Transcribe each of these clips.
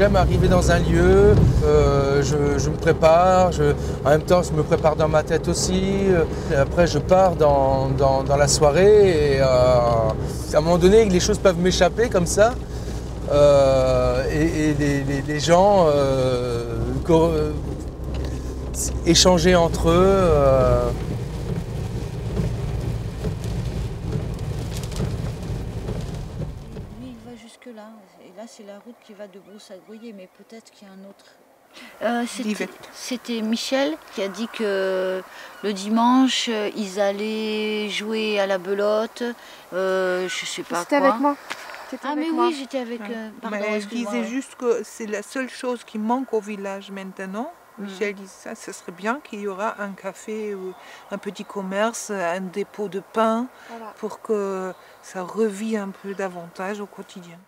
J'aime arriver dans un lieu, je me prépare, en même temps je me prépare dans ma tête aussi. Et après je pars dans la soirée et à un moment donné les choses peuvent m'échapper comme ça. Et les gens échanger entre eux. Lui, il va jusque-là. Et là, c'est la route qui va de Brousse à Goyer, mais peut-être qu'il y a un autre. C'était Michel qui a dit que le dimanche, ils allaient jouer à la belote. Je sais pas quoi. C'était avec moi. Ah mais oui, j'étais avec... pardon, Mais je disais juste que c'est la seule chose qui manque au village maintenant. Michel dit ça, ce serait bien qu'il y aura un café, un petit commerce, un dépôt de pain, voilà, pour que ça revive un peu davantage au quotidien.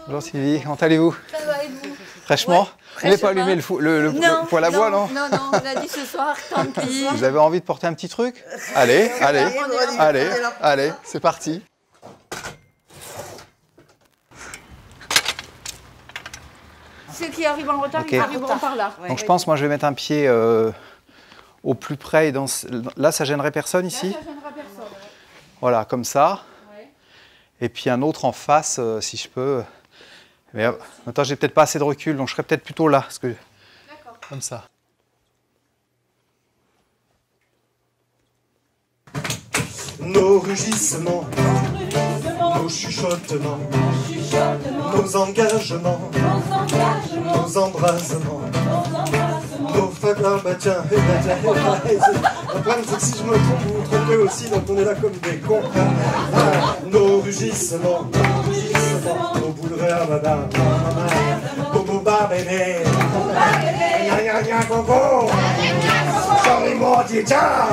Bonjour Sylvie, comment allez-vous? Ça va et vous? Fraîchement? Vous n'avez pas allumé le poêle à bois, non? Non, on a dit ce soir, tant pis. Vous avez envie de porter un petit truc? Allez, c'est parti. Ceux qui arrivent en retard, ils arriveront par là. Donc je pense, moi je vais mettre un pied au plus près. Là, ça gênerait personne ici? Là, ça gênera personne. Voilà, comme ça. Ouais. Et puis un autre en face, si je peux. Mais attends, j'ai peut-être pas assez de recul, donc je serais peut-être plutôt là. Parce que... Comme ça. Nos rugissements, nos chuchotements, nos engagements, nos embrasements, nos fagas, bah tiens, le problème c'est que si je me trompe, vous vous trompez aussi, donc on est là comme des cons. Nos rugissements, nos bouleries à madame, bobo ba bébé, gna gna gna gogo, sorry moi tiens.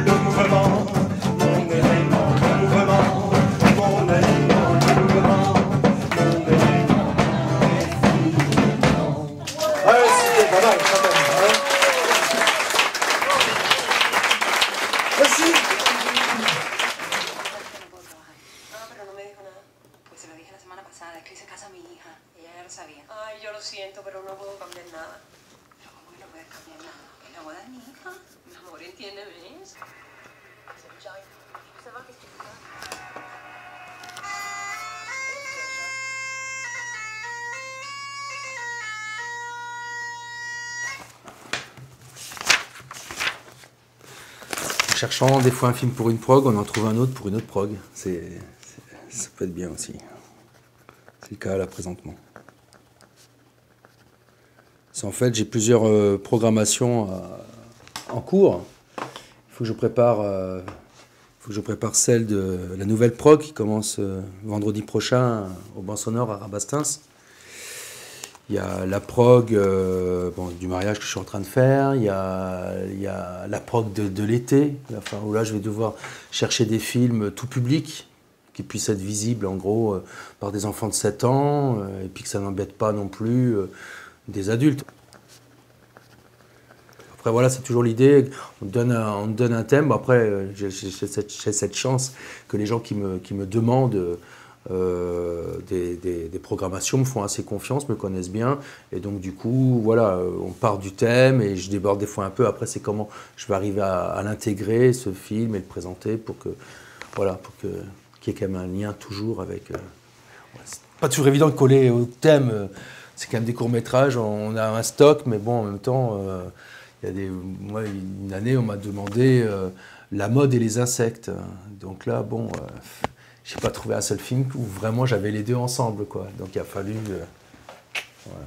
Le mouvement, mon élément, le mouvement, mon élément, le mouvement, mon élément. Ouais, c'était pas mal quand même, hein. Merci. Ay, yo lo siento, pero no puedo cambiar nada. Pero ¿cómo que no puedes cambiar nada? Es la boda de mi hija. Mi amor, entiéndeme. En cherchant des fois un film pour une prog, on en trouve un autre pour une autre prog. Ça peut être bien aussi. C'est le cas là présentement. En fait, j'ai plusieurs programmations en cours. Il faut que je prépare celle de la nouvelle prog qui commence vendredi prochain au Banc Sonore à Rabastens. Il y a la prog du mariage que je suis en train de faire. Il y a la prog de l'été, enfin, où là je vais devoir chercher des films tout public qui puissent être visibles en gros par des enfants de 7 ans et puis que ça n'embête pas non plus des adultes. Après voilà, c'est toujours l'idée, on te donne un thème. Après j'ai cette chance que les gens qui me demandent des programmations me font assez confiance, me connaissent bien, et donc du coup voilà, on part du thème et je déborde des fois un peu. Après c'est comment je vais arriver à l'intégrer, ce film, et le présenter pour qu'il y ait quand même un lien toujours avec... c'est pas toujours évident de coller au thème, c'est quand même des courts-métrages, on a un stock, mais bon en même temps, moi une année on m'a demandé la mode et les insectes, donc là bon... j'ai pas trouvé un seul film où vraiment j'avais les deux ensemble, quoi. Donc il a fallu... voilà.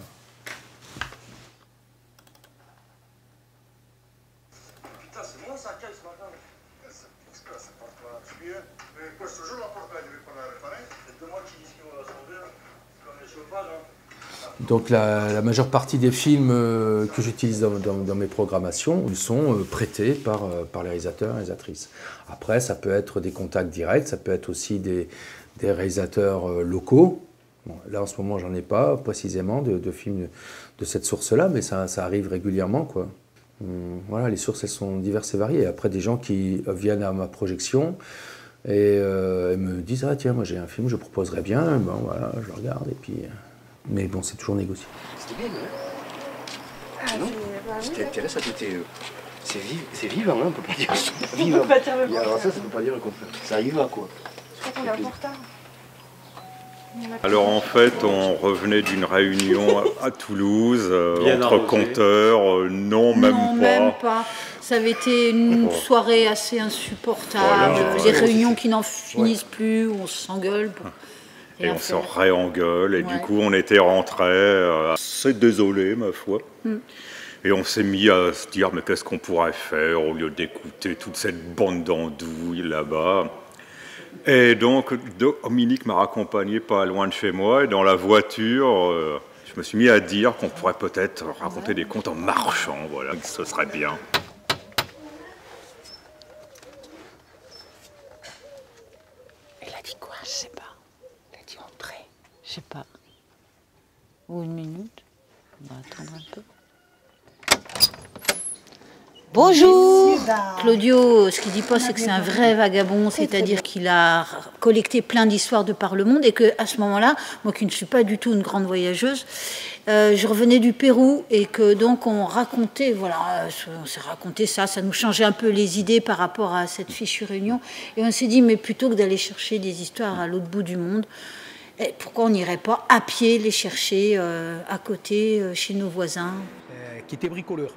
Putain, c'est moi ça, quel ce matin? Ça porte pas particulier. Mais questo giorno la porta devi parlare fare. E due mochi di schifo da scrivere. Come il chauffage, hein. Donc la majeure partie des films que j'utilise dans mes programmations, ils sont prêtés par les réalisateurs et les réalisatrices. Après, ça peut être des contacts directs, ça peut être aussi des réalisateurs locaux. Bon, là, en ce moment, j'en ai pas précisément de films de cette source-là, mais ça arrive régulièrement, quoi. Voilà, les sources, elles sont diverses et variées. Après, des gens qui viennent à ma projection et me disent « Ah tiens, moi j'ai un film, je proposerais bien. » Bon, voilà, je le regarde et puis... mais bon, c'est toujours négocié. C'était bien, hein? Non, c'était intéressant, c'est vivant, hein, on peut pas dire ça. Vivant. On peut pas dire le contraire. Alors ça peut pas dire le contraire. Ça y va, quoi. Je crois qu'on est un peu en retard. Alors en fait, on revenait d'une réunion à Toulouse, entre conteurs, non, même pas. Ça avait été une soirée assez insupportable, voilà, des réunions qui n'en finissent plus, où on s'engueule. Et on s'en réengueule, et du coup on était rentrés, assez désolés ma foi. Et on s'est mis à se dire, mais qu'est-ce qu'on pourrait faire au lieu d'écouter toute cette bande d'andouilles là-bas. Et donc, Dominique m'a raccompagné pas loin de chez moi, et dans la voiture, je me suis mis à dire qu'on pourrait peut-être raconter des contes en marchant, voilà, que ce serait bien. Elle a dit quoi? Je sais pas. Elle a dit entrer. Je sais pas. Ou une minute. On va attendre un peu. Bonjour Claudio, ce qu'il dit pas, c'est que c'est un vrai vagabond, c'est-à-dire qu'il a collecté plein d'histoires de par le monde et qu'à ce moment-là, moi qui ne suis pas du tout une grande voyageuse, je revenais du Pérou et que donc on racontait, voilà, on s'est raconté ça nous changeait un peu les idées par rapport à cette fichue réunion et on s'est dit, mais plutôt que d'aller chercher des histoires à l'autre bout du monde, pourquoi on n'irait pas à pied les chercher à côté, chez nos voisins qui était bricoleur.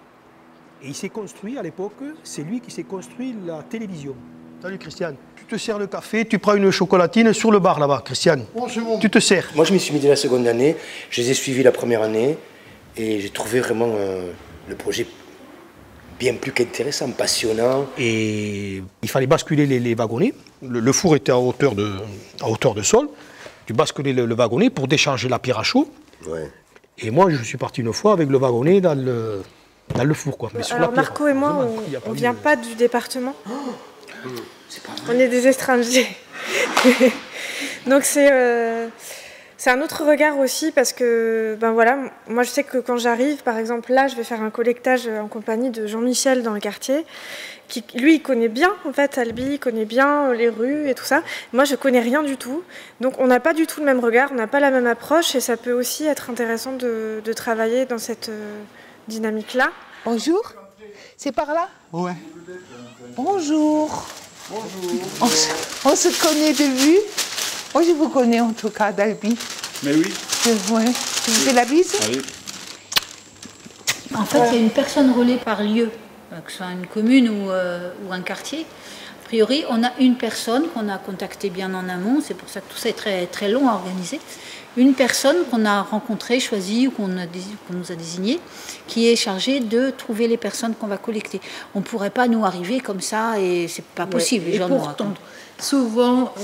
Et il s'est construit à l'époque, c'est lui qui s'est construit la télévision. Salut Christiane, tu te sers le café, tu prends une chocolatine sur le bar là-bas, Christiane. Bon, c'est bon. Tu te sers. Moi je m'y suis mis dès la seconde année, je les ai suivis la première année et j'ai trouvé vraiment le projet bien plus qu'intéressant, passionnant. Et il fallait basculer les wagonnets, le four était à hauteur de sol, tu basculais le wagonnet pour décharger la pierre à chaud. Ouais. Et moi je suis parti une fois avec le wagonnet dans le four, quoi. Mais sur alors la pierre, Marco et moi, on ne vient pas du département. On est des étrangers. Donc c'est un autre regard aussi parce que, ben voilà, moi je sais que quand j'arrive, par exemple là, je vais faire un collectage en compagnie de Jean-Michel dans le quartier, qui lui il connaît bien en fait Albi, il connaît bien les rues et tout ça. Moi je connais rien du tout, donc on n'a pas du tout le même regard, on n'a pas la même approche et ça peut aussi être intéressant de travailler dans cette dynamique-là. Bonjour, c'est par là? Ouais. Bonjour. Bonjour. On se connaît de vue. Moi, je vous connais en tout cas d'Albi. Mais oui. Ouais. Tu me fais la bise? Allez. En fait, il y a une personne relais par lieu, que ce soit une commune ou un quartier. A priori, on a une personne qu'on a contactée bien en amont, c'est pour ça que tout ça est très, très long à organiser. Une personne qu'on a rencontrée, choisie ou qu'on nous a désignée, qui est chargée de trouver les personnes qu'on va collecter. On ne pourrait pas nous arriver comme ça et c'est pas possible. Et pourtant, souvent,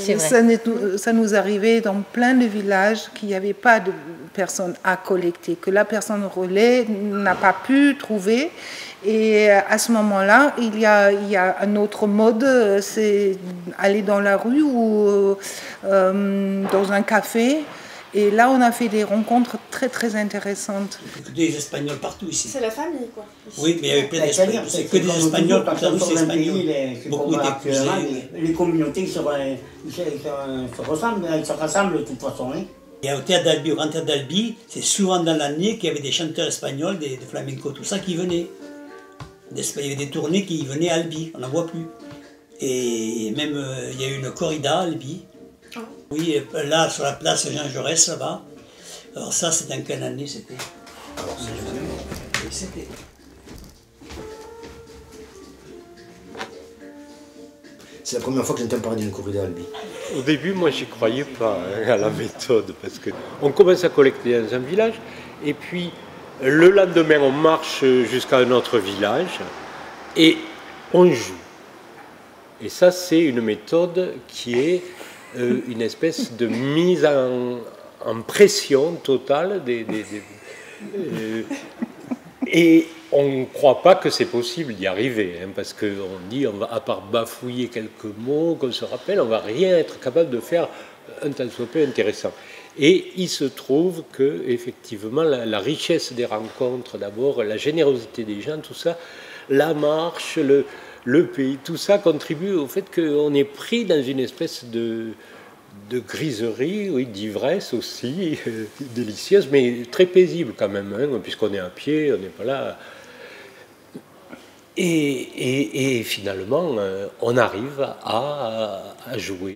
ça nous arrivait dans plein de villages qu'il n'y avait pas de personnes à collecter, que la personne relais n'a pas pu trouver. Et à ce moment-là, il y a un autre mode, c'est aller dans la rue ou dans un café. Et là, on a fait des rencontres très très intéressantes. Des Espagnols partout ici. C'est la famille, quoi. Ici. Oui, mais il y avait plein d'Espagnols. C'est que des Espagnols, tout ça, c'est espagnol. Beaucoup d'épousés. Les communautés se ressemblent, elles se rassemblent de toute façon. Hein. Et au théâtre d'Albi, au Grand Théâtre d'Albi, c'est souvent dans l'année qu'il y avait des chanteurs espagnols, des flamencos, tout ça qui venaient. Il y avait des tournées qui venaient à Albi, on n'en voit plus. Et même, il y a eu une corrida à Albi. Oh. Oui, là, sur la place Jean Jaurès, là-bas. Alors ça, c'est dans quelle année c'était? Alors, c'était... C'est la première fois que j'entends parler d'une corrida à Albi. Au début, moi, j'y croyais pas à la méthode, parce qu'on commence à collecter dans un village, et puis le lendemain, on marche jusqu'à un autre village, et on joue. Et ça, c'est une méthode qui est une espèce de mise en pression totale et on ne croit pas que c'est possible d'y arriver, hein, parce qu'on dit, on va, à part bafouiller quelques mots qu'on se rappelle, on ne va rien être capable de faire un tant soit peu intéressant. Et il se trouve que effectivement la richesse des rencontres, d'abord la générosité des gens, tout ça, la marche, le pays, tout ça contribue au fait qu'on est pris dans une espèce de griserie, oui, d'ivresse aussi, délicieuse, mais très paisible quand même, hein, puisqu'on est à pied, on n'est pas là. Et finalement, on arrive à jouer.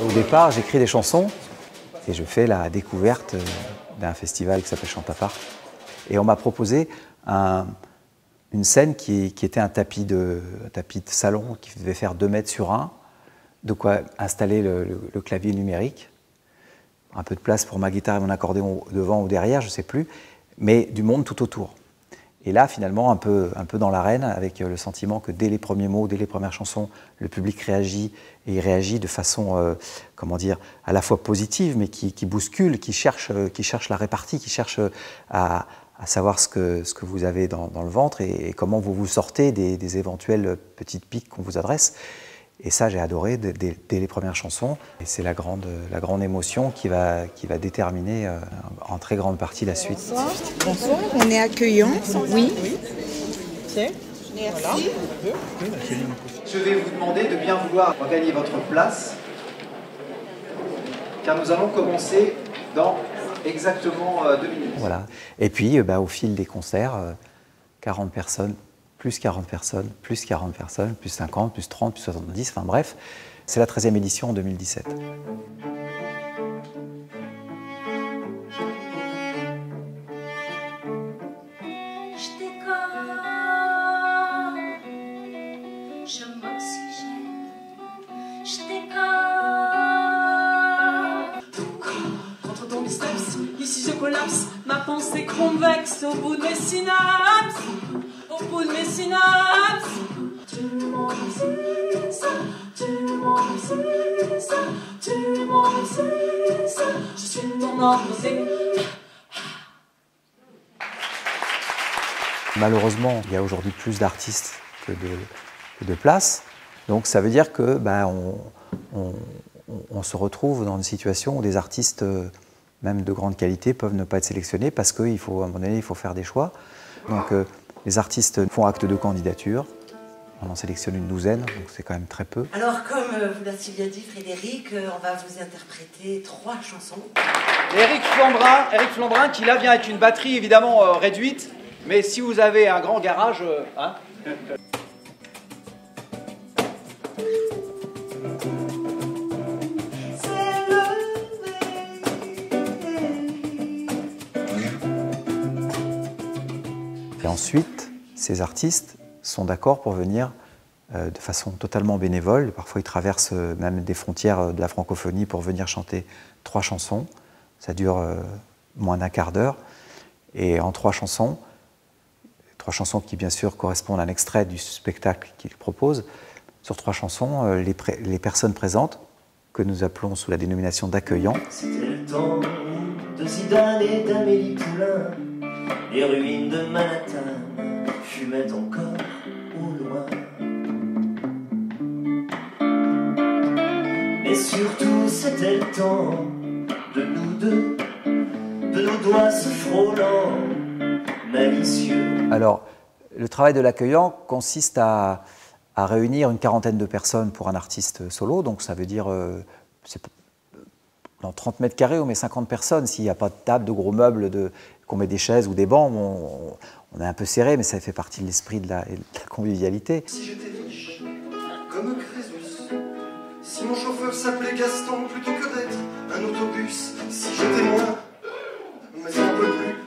Au départ, j'écris des chansons et je fais la découverte d'un festival qui s'appelle Chante à part. Et on m'a proposé une scène qui était un tapis de salon qui devait faire 2 mètres sur 1, de quoi installer le clavier numérique, un peu de place pour ma guitare et mon accordéon devant ou derrière, je ne sais plus, mais du monde tout autour. Et là, finalement, un peu dans l'arène, avec le sentiment que dès les premiers mots, dès les premières chansons, le public réagit, et il réagit de façon, comment dire, à la fois positive, mais qui bouscule, qui cherche la répartie, qui cherche à savoir ce que vous avez dans le ventre et comment vous vous sortez des éventuelles petites piques qu'on vous adresse. Et ça, j'ai adoré dès les premières chansons. Et c'est la grande émotion qui va déterminer en très grande partie la suite. Bonsoir. Bonsoir, on est accueillant. Oui. Tiens. Merci. Je vais vous demander de bien vouloir regagner votre place, car nous allons commencer dans exactement 2 minutes. Voilà. Et puis, au fil des concerts, 40 personnes, plus 40 personnes, plus 40 personnes, plus 50, plus 30, plus 70, enfin bref, c'est la 13e édition en 2017. Ici je collapse, ma pensée convexe au bout de mes synapses. Au bout de mes synapses. Tu m'en sais ça, tu m'en sais ça, tu m'en sais ça. Je suis ton embrasée. Malheureusement, il y a aujourd'hui plus d'artistes que de places. Donc ça veut dire que on se retrouve dans une situation où des artistes, même de grande qualité, peuvent ne pas être sélectionnés parce qu'à un moment donné, il faut faire des choix. Donc les artistes font acte de candidature. On en sélectionne une 12aine, donc c'est quand même très peu. Alors, comme vous l'avez bien dit, Frédéric, on va vous interpréter 3 chansons. Éric Flambrin, qui là vient avec une batterie évidemment réduite, mais si vous avez un grand garage, hein. Et ensuite, ces artistes sont d'accord pour venir de façon totalement bénévole. Parfois, ils traversent même des frontières de la francophonie pour venir chanter 3 chansons. Ça dure moins d'1 quart d'heure. Et en 3 chansons qui, bien sûr, correspondent à un extrait du spectacle qu'ils proposent, sur 3 chansons, les personnes présentes, que nous appelons sous la dénomination d'accueillants. C'était le temps de Zidane et d'Amélie Poulain. Les ruines de Manhattan fumaient encore au loin. Mais surtout c'était le temps de nous deux, de nos doigts se frôlant, malicieux. Alors, le travail de l'accueillant consiste à réunir une 40aine de personnes pour un artiste solo, donc ça veut dire dans 30 mètres carrés, on met 50 personnes. S'il n'y a pas de table, de gros meubles, qu'on met des chaises ou des bancs, on est un peu serré, mais ça fait partie de l'esprit de la convivialité. Si j'étais riche, comme Crésus, si mon chauffeur s'appelait Gaston plutôt que d'être un autobus, si j'étais moi, mais j'en peux plus,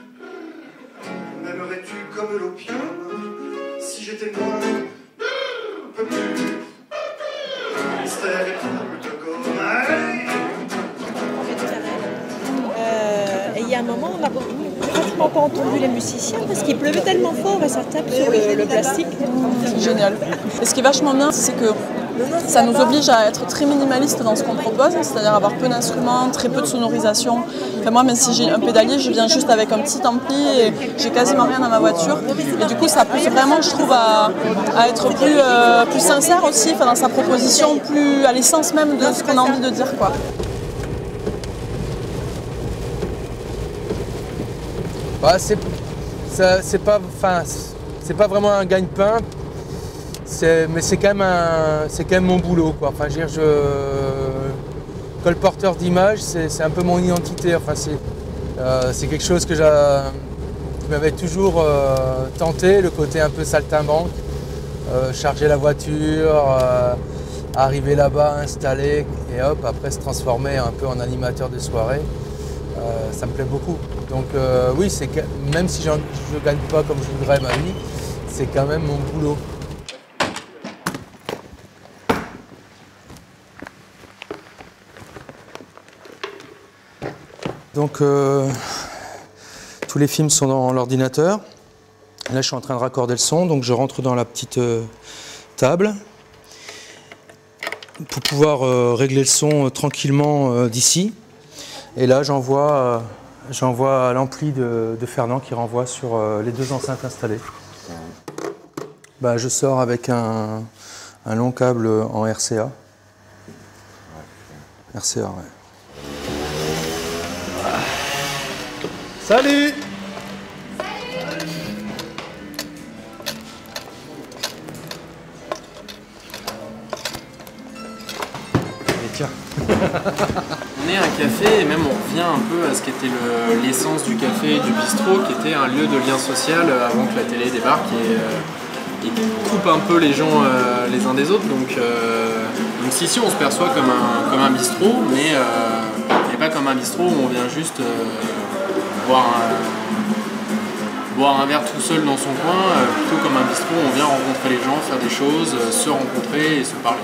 m'aimerais-tu comme l'opium, si j'étais moi, un peu plus, mystère et tout, de gomme. Et il y a un moment, on n'a pratiquement pas entendu les musiciens parce qu'il pleuvait tellement fort et ça tape sur le plastique. C'est génial. Et ce qui est vachement bien, c'est que ça nous oblige à être très minimaliste dans ce qu'on propose, c'est-à-dire avoir peu d'instruments, très peu de sonorisation. Enfin, moi, même si j'ai un pédalier, je viens juste avec un petit ampli et j'ai quasiment rien dans ma voiture. Et du coup, ça pousse vraiment, je trouve, à être plus sincère aussi, dans sa proposition, plus à l'essence même de ce qu'on a envie de dire, quoi. Bah, c'est pas vraiment un gagne-pain, mais c'est quand même mon boulot, quoi. Enfin, je veux dire, colporteur d'image, c'est un peu mon identité. Enfin, c'est quelque chose qui m'avait toujours tenté, le côté un peu saltimbanque, charger la voiture, arriver là-bas, installer et hop, après se transformer un peu en animateur de soirée. Ça me plaît beaucoup. Donc oui, même si je ne gagne pas comme je voudrais ma vie, c'est quand même mon boulot. Donc tous les films sont dans l'ordinateur. Là, je suis en train de raccorder le son, donc je rentre dans la petite table pour pouvoir régler le son tranquillement d'ici. Et là, j'envoie l'ampli de Fernand qui renvoie sur les deux enceintes installées. Bah, je sors avec un long câble en RCA. RCA, ouais. Salut! Allez, tiens. On est un café et même on revient un peu à ce qu'était l'essence du café et du bistrot, qui était un lieu de lien social avant que la télé débarque et coupe un peu les gens les uns des autres. Donc ici on se perçoit comme un bistrot, mais pas comme un bistrot où on vient juste boire un verre tout seul dans son coin, plutôt comme un bistrot où on vient rencontrer les gens, faire des choses, se rencontrer et se parler.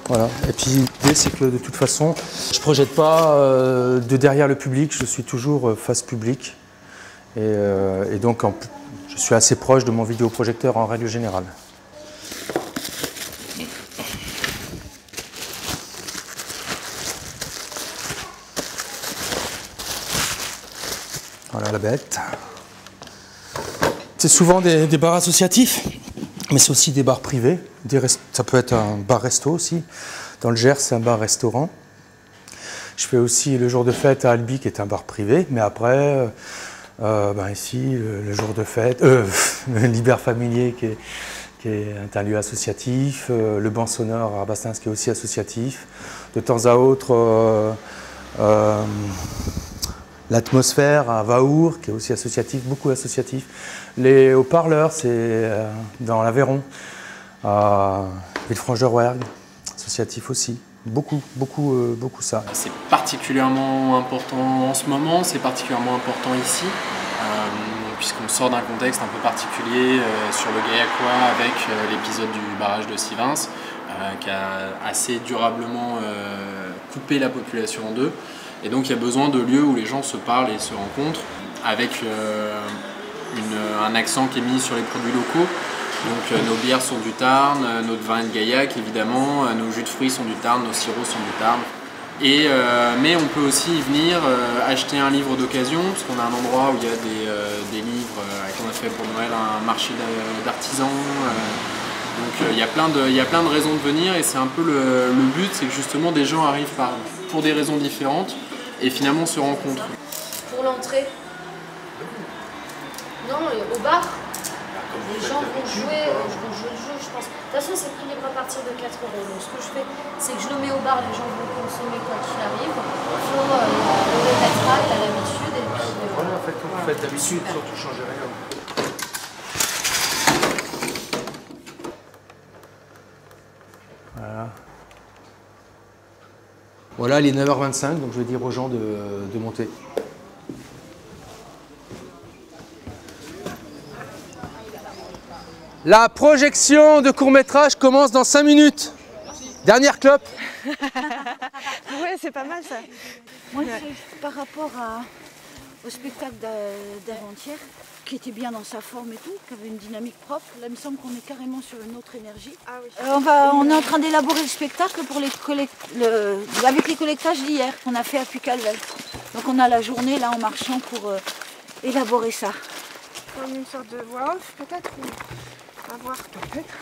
Voilà, et puis l'idée c'est que de toute façon, je ne projette pas de derrière le public, je suis toujours face public. Et donc je suis assez proche de mon vidéoprojecteur en règle générale. Voilà la bête. C'est souvent des bars associatifs. Mais c'est aussi des bars privés, ça peut être un bar-resto aussi. Dans le Gers, c'est un bar-restaurant. Je fais aussi le jour de fête à Albi, qui est un bar privé. Mais après, ici, le jour de fête, le Liber Familier, qui est un lieu associatif. Le Banc Sonore à Rabastens, qui est aussi associatif. De temps à autre, l'Atmosphère à Vaour, qui est aussi associatif, beaucoup associatif. Les haut-parleurs, c'est dans l'Aveyron, à Villefranche-de-Rouergue, associatif aussi. Beaucoup ça. C'est particulièrement important en ce moment, c'est particulièrement important ici, puisqu'on sort d'un contexte un peu particulier sur le Gaillacois avec l'épisode du barrage de Sivins, qui a assez durablement coupé la population en deux. Et donc il y a besoin de lieux où les gens se parlent et se rencontrent, avec un accent qui est mis sur les produits locaux. Donc nos bières sont du Tarn, notre vin est de Gaillac évidemment, nos jus de fruits sont du Tarn, nos sirops sont du Tarn. Mais on peut aussi y venir acheter un livre d'occasion, parce qu'on a un endroit où il y a des livres qu'on a fait pour Noël, un marché d'artisans. Donc il y a plein de raisons de venir, et c'est un peu le but, c'est que justement des gens arrivent pour des raisons différentes et finalement se rencontrent. Pour l'entrée? Non, au bar. Les gens vont jouer le jeu, je pense. De toute façon, c'est prix libre à partir de 4 €. Donc ce que je fais, c'est que je le mets au bar, les gens vont consommer quoi qu'il arrive. Flo le remettra, il a l'habitude. Et puis, voilà, en fait, quand vous faites d'habitude, surtout changez rien. Voilà. Voilà, il est 9h25, donc je vais dire aux gens de monter. La projection de court-métrage commence dans 5 minutes. Dernière clope. Ouais, c'est pas mal ça. Moi, par rapport au spectacle d'avant-hier, qui était bien dans sa forme et tout, qui avait une dynamique propre. Là, il me semble qu'on est carrément sur une autre énergie. Ah oui. On est en train d'élaborer le spectacle pour avec les collectages d'hier qu'on a fait à Puy-Calvel. Donc on a la journée là en marchant pour élaborer ça. Comme une sorte de voix off peut-être, à voir peut-être.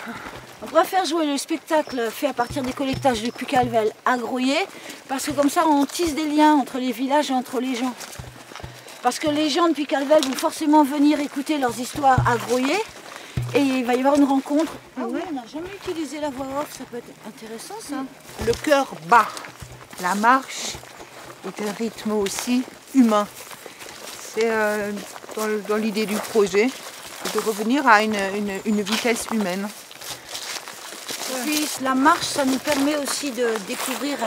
On préfère jouer le spectacle fait à partir des collectages de Puy-Calvel à Groyer, parce que comme ça on tisse des liens entre les villages et entre les gens. Parce que les gens de Puy-Calvel vont forcément venir écouter leurs histoires à Groyer, et il va y avoir une rencontre. Ah oui, on n'a jamais utilisé la voix off, ça peut être intéressant ça. Le cœur bat, la marche est un rythme aussi humain. C'est dans l'idée du projet, de revenir à une vitesse humaine. Puis la marche, ça nous permet aussi de découvrir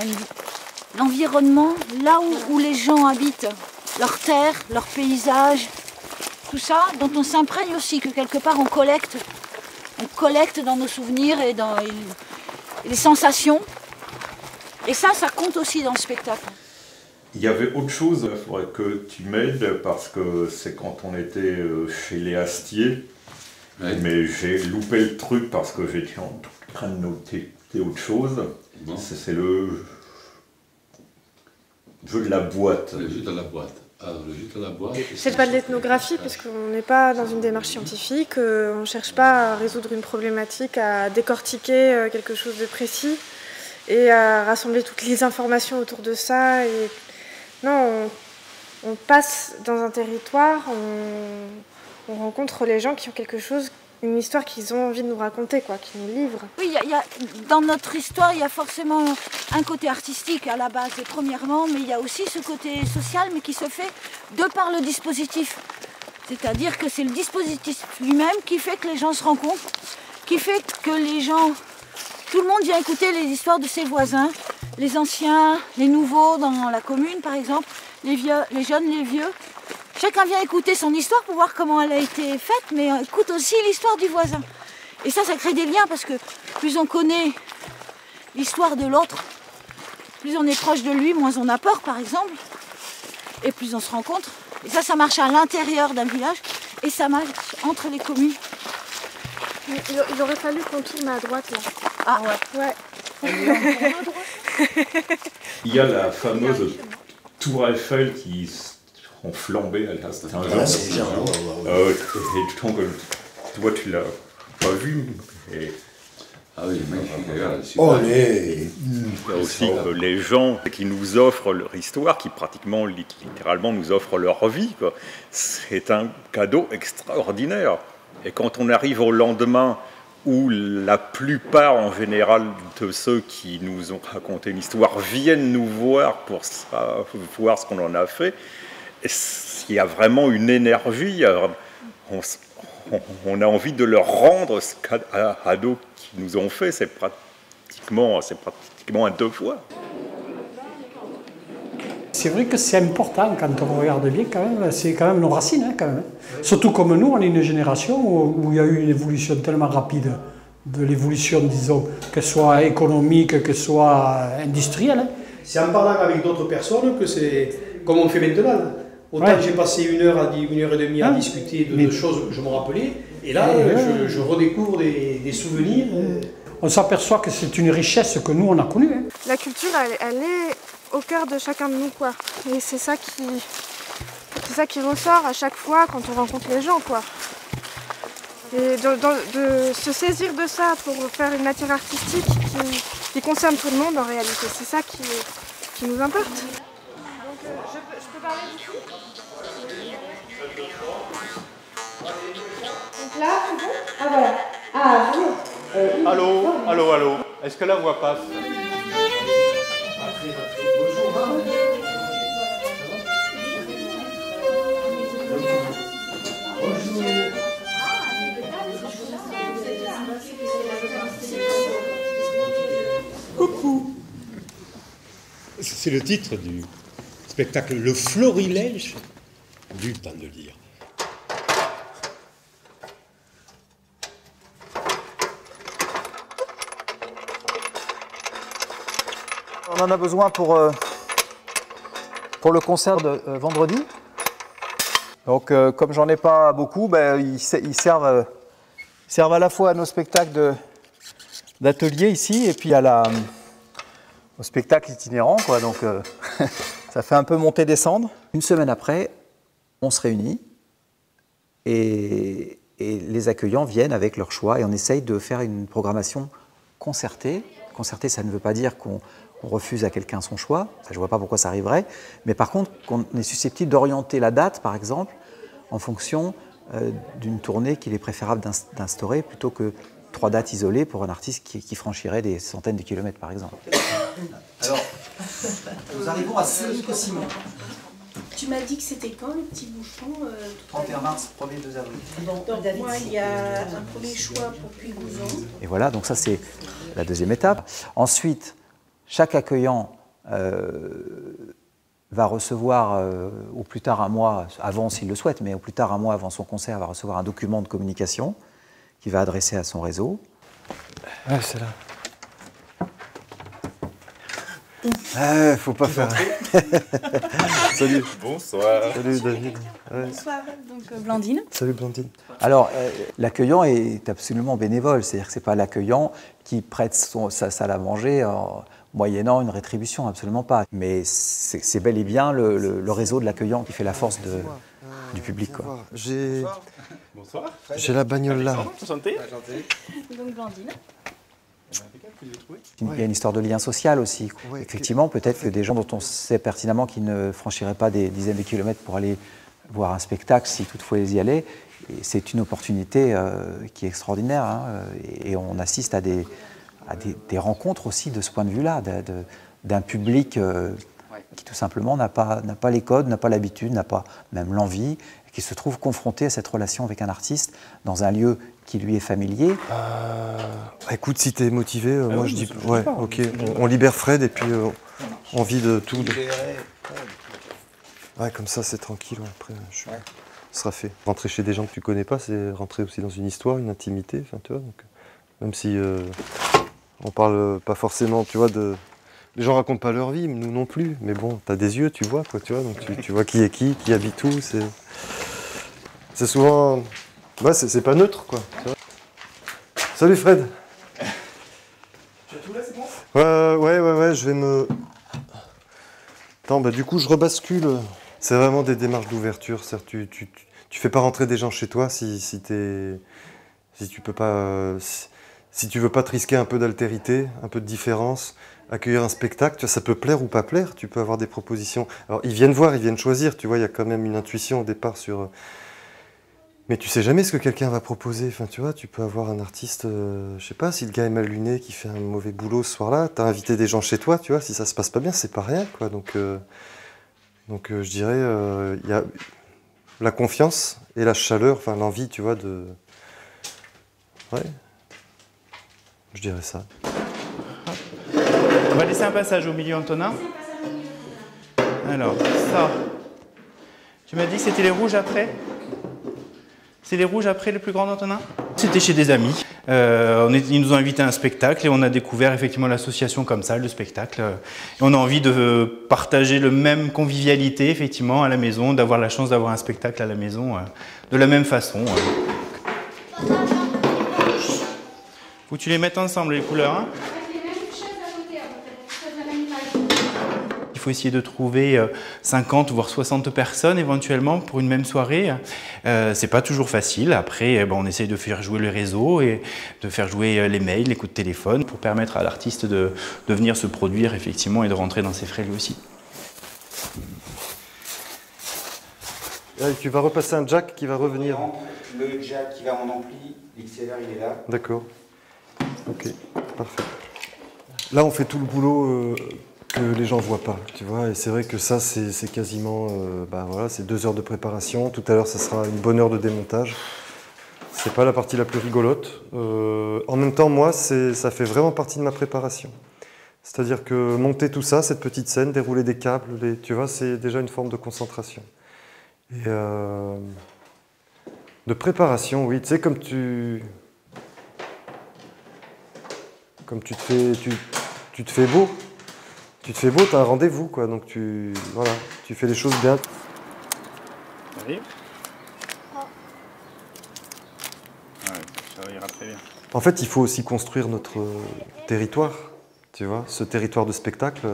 l'environnement, là où les gens habitent, leurs terres, leurs paysages, tout ça, dont on s'imprègne aussi, que quelque part on collecte dans nos souvenirs et dans les sensations. Et ça compte aussi dans le spectacle. Il y avait autre chose, il faudrait que tu m'aides, parce que c'est quand on était chez les Astiers, ouais. Mais j'ai loupé le truc parce que j'étais en train de noter autre chose. Bon. C'est le jeu de la boîte. Le jeu de la boîte. Alors, le jeu de la boîte. C'est pas de l'ethnographie, parce qu'on n'est pas dans une démarche scientifique, on ne cherche pas à résoudre une problématique, à décortiquer quelque chose de précis et à rassembler toutes les informations autour de ça. Non, on passe dans un territoire, on rencontre les gens qui ont quelque chose, une histoire qu'ils ont envie de nous raconter, quoi, qui nous livrent. Oui, dans notre histoire, il y a forcément un côté artistique à la base, et premièrement, mais il y a aussi ce côté social, mais qui se fait de par le dispositif. C'est-à-dire que c'est le dispositif lui-même qui fait que les gens se rencontrent, qui fait que tout le monde vient écouter les histoires de ses voisins, les anciens, les nouveaux dans la commune par exemple, les vieux, les jeunes, les vieux. Chacun vient écouter son histoire pour voir comment elle a été faite, mais écoute aussi l'histoire du voisin. Et ça crée des liens, parce que plus on connaît l'histoire de l'autre, plus on est proche de lui, moins on a peur par exemple, et plus on se rencontre. Et ça marche à l'intérieur d'un village, et ça marche entre les communes. Il aurait fallu qu'on tourne à droite là. Ah ouais. Il y a la fameuse tour Eiffel qui ont flambé à la Saint-Jean. C'est génial. Et donc, toi tu l'as pas vu. Ah oui, magnifique. Oh, il y a aussi les gens qui nous offrent leur histoire, qui pratiquement, littéralement nous offrent leur vie, quoi. C'est un cadeau extraordinaire. Et quand on arrive au lendemain, où la plupart en général de ceux qui nous ont raconté une histoire viennent nous voir pour voir ce qu'on en a fait, il y a vraiment une énergie, on a envie de leur rendre ce cadeau qu'ils nous ont fait, c'est pratiquement un devoir. C'est vrai que c'est important quand on regarde bien, quand même, c'est quand même nos racines, hein, quand même. Surtout comme nous, on est une génération où il y a eu une évolution tellement rapide, de l'évolution, disons, que ce soit économique, que ce soit industrielle. Hein. C'est en parlant avec d'autres personnes que c'est comme on fait maintenant. Autant j'ai passé 1 heure et demie à discuter de choses que je me rappelais, et là, je redécouvre des souvenirs. On s'aperçoit que c'est une richesse que nous, on a connue. Hein. La culture, elle est au cœur de chacun de nous, quoi. Et c'est ça qui ressort à chaque fois quand on rencontre les gens, quoi. Et de se saisir de ça pour faire une matière artistique qui concerne tout le monde en réalité, c'est ça qui nous importe. Donc je peux parler d'ici ? Donc là, c'est bon ? Ah voilà. Ah, bon. Allô, est-ce que la voix passe ? Coucou. C'est le titre du spectacle, le florilège du pain de lyre. On en a besoin pour le concert de vendredi. Donc, comme j'en ai pas beaucoup, ben, ils servent à la fois à nos spectacles d'atelier ici, et puis au spectacle itinérant, quoi. Donc, ça fait un peu monter-descendre. Une semaine après, on se réunit, et les accueillants viennent avec leur choix, et on essaye de faire une programmation concertée. Concertée, ça ne veut pas dire qu'on refuse à quelqu'un son choix, ça, je ne vois pas pourquoi ça arriverait, mais par contre qu'on est susceptible d'orienter la date, par exemple, en fonction d'une tournée qu'il est préférable d'instaurer plutôt que 3 dates isolées pour un artiste qui franchirait des centaines de kilomètres, par exemple. Alors, nous arrivons à Saint-Simon. Tu m'as dit que c'était quand le petit bouchon 31 mars, 1er 2 avril. Donc moi, il y a un premier choix pour Puy-Gouzon. Et voilà, donc ça c'est la deuxième étape. Ensuite, chaque accueillant va recevoir, au plus tard un mois avant s'il le souhaite, mais au plus tard un mois avant son concert, va recevoir un document de communication qu'il va adresser à son réseau. Ouais, c'est là. Faut pas faire. Salut. Bonsoir. Salut David. Ouais. Bonsoir, donc Blandine. Salut Blandine. Alors, l'accueillant est absolument bénévole, c'est-à-dire que ce n'est pas l'accueillant qui prête sa salle à manger moyennant une rétribution, absolument pas. Mais c'est bel et bien le réseau de l'accueillant qui fait la force du public, quoi. J'ai la bagnole là. Santé. Donc Blandine. Il y a une histoire de lien social aussi. Ouais, effectivement, peut-être que des gens dont on sait pertinemment qu'ils ne franchiraient pas des dizaines de kilomètres pour aller voir un spectacle, si toutefois ils y allaient, c'est une opportunité qui est extraordinaire. Hein, et on assiste à des rencontres aussi de ce point de vue-là, d'un public qui tout simplement n'a pas les codes, n'a pas l'habitude, n'a pas même l'envie, qui se trouve confronté à cette relation avec un artiste dans un lieu qui lui est familier. Écoute, si t'es motivé, moi je dis ouais, ok, on libère Fred et puis on vide tout. Ouais, comme ça c'est tranquille. Ouais, après, ce sera fait. Rentrer chez des gens que tu connais pas, c'est rentrer aussi dans une histoire, une intimité. Enfin, tu vois, donc, même si on parle pas forcément, tu vois, les gens racontent pas leur vie, nous non plus. Mais bon, t'as des yeux, tu vois, quoi, tu vois, donc tu vois qui est qui habite où. C'est souvent. Ouais, c'est pas neutre, quoi. Salut Fred. Tu as tout là, c'est bon ? Ouais, je vais me... Attends, du coup, je rebascule. C'est vraiment des démarches d'ouverture. Tu fais pas rentrer des gens chez toi si tu peux pas... Si tu veux pas te risquer un peu d'altérité, un peu de différence, accueillir un spectacle, tu vois, ça peut plaire ou pas plaire, tu peux avoir des propositions. Alors, ils viennent voir, ils viennent choisir, tu vois, il y a quand même une intuition au départ sur... Mais tu sais jamais ce que quelqu'un va proposer. Enfin, tu vois, tu peux avoir un artiste, je sais pas, si le gars est mal luné, qui fait un mauvais boulot ce soir-là, t'as invité des gens chez toi, tu vois, si ça se passe pas bien, c'est pas rien, quoi. Donc je dirais, il y a la confiance et la chaleur, enfin l'envie, tu vois, de... Ouais, je dirais ça. On va laisser un passage au milieu, Antonin. Alors, ça. Tu m'as dit que c'était les rouges après ? C'est les rouges après, les plus grands, Antonin ? C'était chez des amis. Ils nous ont invités à un spectacle et on a découvert effectivement l'association comme ça, le spectacle. Et on a envie de partager le même convivialité, effectivement, à la maison, d'avoir la chance d'avoir un spectacle à la maison de la même façon. Faut que tu les mettes ensemble, les couleurs. Hein. Il faut essayer de trouver 50 voire 60 personnes éventuellement pour une même soirée. C'est pas toujours facile. Après, on essaye de faire jouer le réseau et de faire jouer les mails, les coups de téléphone pour permettre à l'artiste de venir se produire effectivement et de rentrer dans ses frais lui aussi. Et tu vas repasser un jack qui va revenir. Le jack qui va en ampli, l'XLR il est là. D'accord. Ok, parfait. Là, on fait tout le boulot que les gens voient pas, tu vois. Et c'est vrai que ça, c'est quasiment, voilà, c'est 2 heures de préparation. Tout à l'heure, ça sera une bonne heure de démontage. C'est pas la partie la plus rigolote. En même temps, moi, ça fait vraiment partie de ma préparation. C'est-à-dire que monter tout ça, cette petite scène, dérouler des câbles, tu vois, c'est déjà une forme de concentration. Et de préparation, oui. Tu sais, comme tu te fais beau. Tu te fais beau, tu as un rendez-vous, quoi. Donc tu fais les choses bien. Allez. ira très bien. En fait, il faut aussi construire notre territoire, tu vois, ce territoire de spectacle.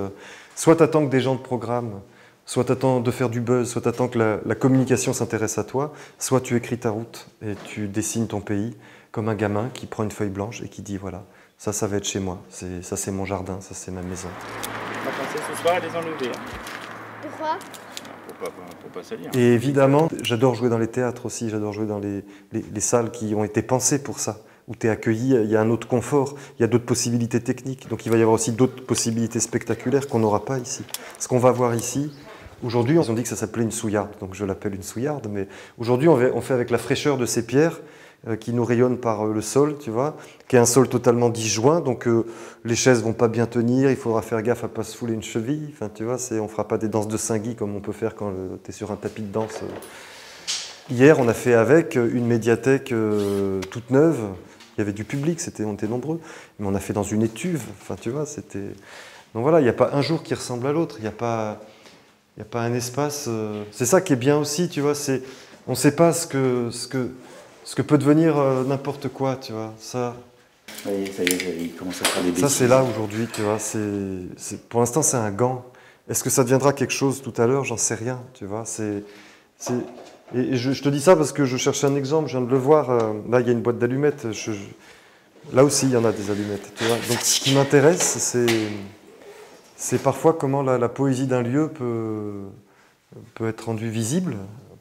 Soit tu attends que des gens te programment, soit tu attends de faire du buzz, soit tu attends que la communication s'intéresse à toi, soit tu écris ta route et tu dessines ton pays comme un gamin qui prend une feuille blanche et qui dit voilà, ça va être chez moi, ça c'est mon jardin, ça c'est ma maison. On va penser ce soir à les enlever. Pourquoi? Pour pas salir. Et évidemment, j'adore jouer dans les théâtres aussi, j'adore jouer dans les salles qui ont été pensées pour ça, où tu es accueilli, il y a un autre confort, il y a d'autres possibilités techniques, donc il va y avoir aussi d'autres possibilités spectaculaires qu'on n'aura pas ici. Ce qu'on va voir ici, aujourd'hui, ils ont dit que ça s'appelait une souillarde, donc je l'appelle une souillarde, mais aujourd'hui on fait avec la fraîcheur de ces pierres qui nous rayonnent par le sol, tu vois, qui est un sol totalement disjoint, donc les chaises vont pas bien tenir, il faudra faire gaffe à pas se fouler une cheville, enfin tu vois, on fera pas des danses de Saint-Guy comme on peut faire quand tu es sur un tapis de danse. Hier, on a fait avec une médiathèque toute neuve, il y avait du public, on était nombreux, mais on a fait dans une étuve, enfin tu vois, c'était... Donc voilà, il n'y a pas un jour qui ressemble à l'autre, il n'y a pas un espace... C'est ça qui est bien aussi, tu vois, on ne sait pas ce que peut devenir n'importe quoi, tu vois, ça... Ça y est, il commence à faire des bêtises. Ça, c'est là aujourd'hui, tu vois, pour l'instant, c'est un gant. Est-ce que ça deviendra quelque chose tout à l'heure? J'en sais rien, tu vois, Et je te dis ça parce que je cherchais un exemple, je viens de le voir, là, il y a une boîte d'allumettes, là aussi, il y en a des allumettes, tu vois. Donc, ce qui m'intéresse, c'est parfois comment la poésie d'un lieu peut être rendue visible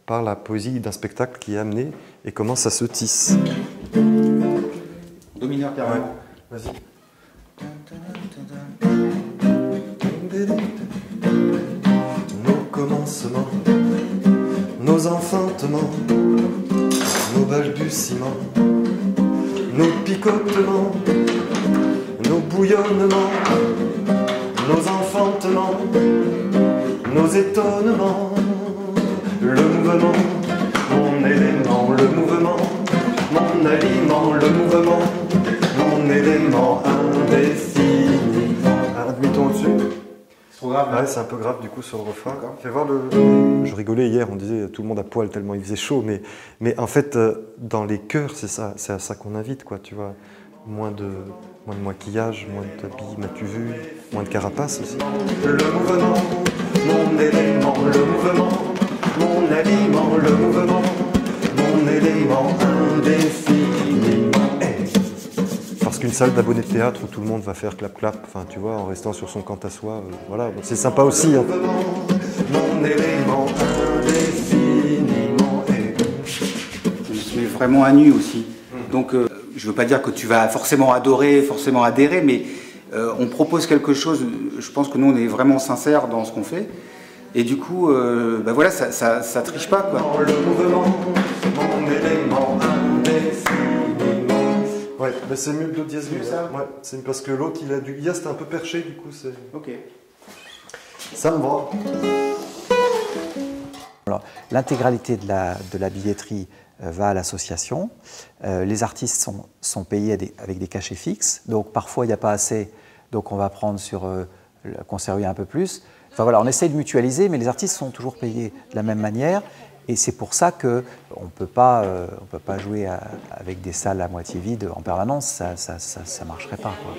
par la poésie d'un spectacle qui est amené et comment ça se tisse. Do mineur carrément. Ouais. Vas-y. Nos commencements, nos enfantements, nos balbutiements, nos picotements, nos bouillonnements, nos enfantements, nos étonnements, le mouvement, mon élément, le mouvement, mon aliment, le mouvement, mon élément indéfiniment. Un demi-ton au-dessus. C'est trop grave. Ouais, c'est un peu grave du coup sur le refrain. Fais voir Je rigolais hier, on disait tout le monde à poil tellement il faisait chaud, mais en fait, dans les chœurs, c'est à ça qu'on invite, quoi, tu vois. Moins de maquillage, moins de habits, m'as-tu vu, moins de carapace aussi. Le mouvement, mon élément, le mouvement, mon aliment, le mouvement, mon élément indéfiniment. Parce qu'une salle d'abonnés de théâtre où tout le monde va faire clap-clap, enfin tu vois, en restant sur son quant à soi, voilà, c'est sympa aussi. Hein. Mon élément indéfiniment. Je suis vraiment à nu aussi. Donc je veux pas dire que tu vas forcément adorer, forcément adhérer, mais on propose quelque chose, je pense que nous on est vraiment sincères dans ce qu'on fait. Et du coup, bah voilà, ça triche pas, quoi. Le mouvement, mon élément indéfiniment. Ouais, mais c'est mieux que le dièse mieux, ça. Ouais, c'est parce que l'autre, il a du Ia, c'était un peu perché, du coup, c'est... Ok. Ça me va. Alors, l'intégralité de la billetterie va à l'association. Les artistes sont payés avec des cachets fixes, donc parfois il n'y a pas assez, donc on va prendre conserver un peu plus. Enfin voilà, on essaye de mutualiser, mais les artistes sont toujours payés de la même manière. Et c'est pour ça qu'on ne peut pas jouer avec des salles à moitié vides en permanence, ça ne marcherait pas, quoi.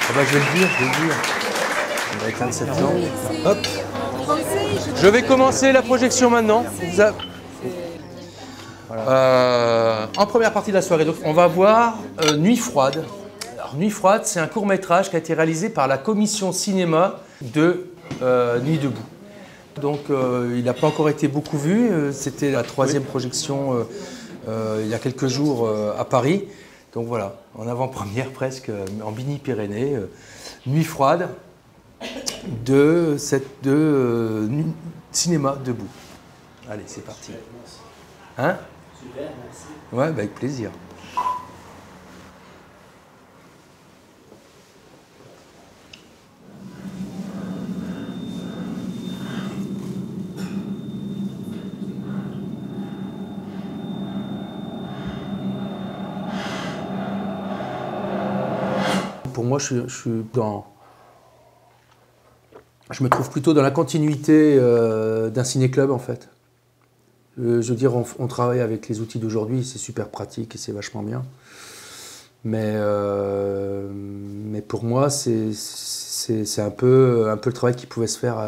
Ah bah, je vais le dire. Avec 27 ans. Hop. Je vais commencer la projection maintenant. En première partie de la soirée, donc, on va voir Nuit froide. Alors, Nuit froide, c'est un court-métrage qui a été réalisé par la commission cinéma de Nuit debout. Donc, il n'a pas encore été beaucoup vu. C'était la 3e projection il y a quelques jours à Paris. Donc voilà, en avant-première presque, en Midi-Pyrénées. Nuit froide de cinéma debout. Allez, c'est parti. Hein? Super, merci. Ouais, bah avec plaisir. Pour moi, je suis dans Je me trouve plutôt dans la continuité d'un ciné-club en fait. Je veux dire, on travaille avec les outils d'aujourd'hui, c'est super pratique et c'est vachement bien. Mais pour moi, c'est un peu le travail qui pouvait se faire,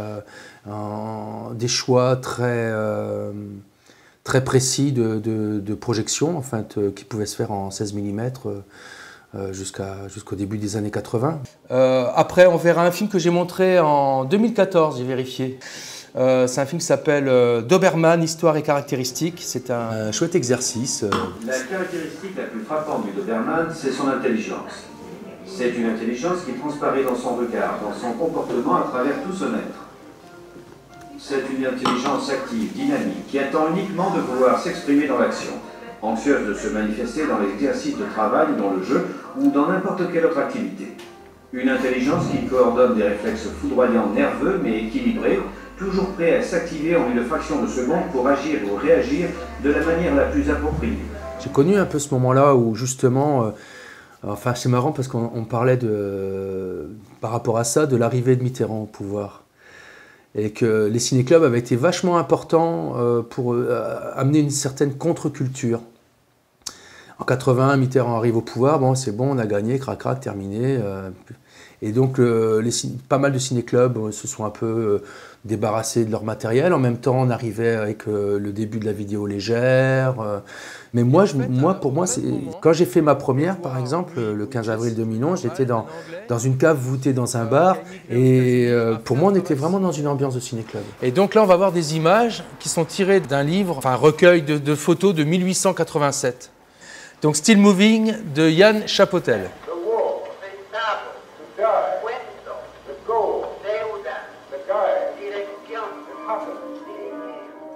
des choix très précis de projection, enfin, qui pouvaient se faire en 16 mm jusqu'au début des années 80. Après, on verra un film que j'ai montré en 2014, j'ai vérifié. C'est un film qui s'appelle Doberman, Histoire et caractéristiques. C'est un chouette exercice. La caractéristique la plus frappante du Doberman, c'est son intelligence. C'est une intelligence qui transparaît dans son regard, dans son comportement à travers tout son être. C'est une intelligence active, dynamique, qui attend uniquement de pouvoir s'exprimer dans l'action, anxieuse de se manifester dans l'exercice de travail, dans le jeu ou dans n'importe quelle autre activité. Une intelligence qui coordonne des réflexes foudroyants, nerveux mais équilibrés, toujours prêt à s'activer en une fraction de seconde pour agir ou réagir de la manière la plus appropriée. J'ai connu un peu ce moment-là où justement, enfin c'est marrant parce qu'on parlait par rapport à ça de l'arrivée de Mitterrand au pouvoir. Et que les ciné-clubs avaient été vachement importants pour amener une certaine contre-culture. En 81, Mitterrand arrive au pouvoir, bon c'est bon, on a gagné, crac-crac, terminé. Et donc pas mal de ciné-clubs se sont un peu débarrassés de leur matériel. En même temps, on arrivait avec le début de la vidéo légère. Mais pour moi, quand j'ai fait ma première, par exemple, le 15 avril 2011, j'étais dans une cave voûtée dans un bar. Et pour moi, on était vraiment dans une ambiance de ciné-club. Et donc là, on va voir des images qui sont tirées d'un livre, enfin un recueil de photos de 1887. Donc Still Moving de Yann Chapotel.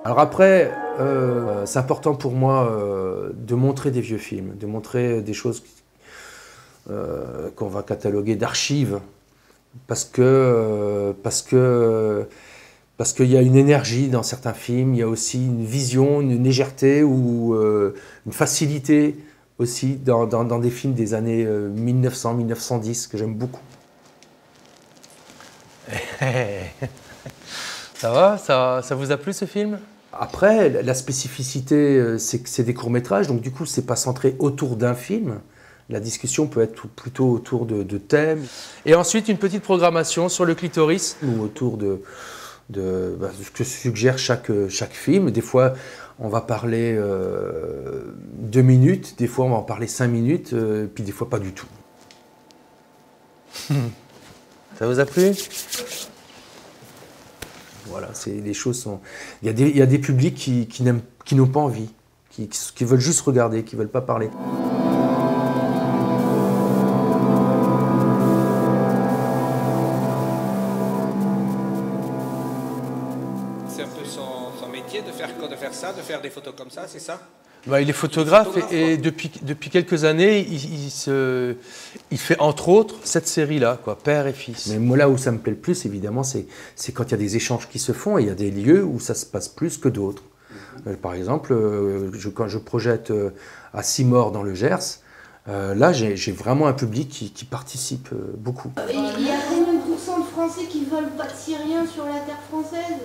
Alors après, c'est important pour moi de montrer des vieux films, de montrer des choses qu'on va cataloguer d'archives, parce qu'il y a une énergie dans certains films, il y a aussi une vision, une légèreté ou une facilité aussi dans des films des années 1900-1910 que j'aime beaucoup. Ça va? Ça vous a plu ce film? Après, la spécificité, c'est que c'est des courts-métrages, donc du coup, c'est pas centré autour d'un film. La discussion peut être plutôt autour de thèmes. Et ensuite, une petite programmation sur le clitoris, ou autour de ce que suggère chaque film. Des fois, on va parler 2 minutes, des fois, on va en parler 5 minutes, puis des fois, pas du tout. Ça vous a plu? Voilà, les choses sont. Il y a des publics qui n'ont pas envie, qui veulent juste regarder, qui ne veulent pas parler. C'est un peu son métier de faire ça, de faire des photos comme ça, c'est ça? Bah, il est photographe et depuis quelques années, il fait entre autres cette série-là, quoi, Père et Fils. Mais moi, là où ça me plaît le plus, évidemment, c'est quand il y a des échanges qui se font et il y a des lieux où ça se passe plus que d'autres. Par exemple, quand je projette à Simorre dans le Gers, là, j'ai vraiment un public qui participe beaucoup. Il y a combien de pourcents de Français qui veulent pas de Syriens sur la terre française?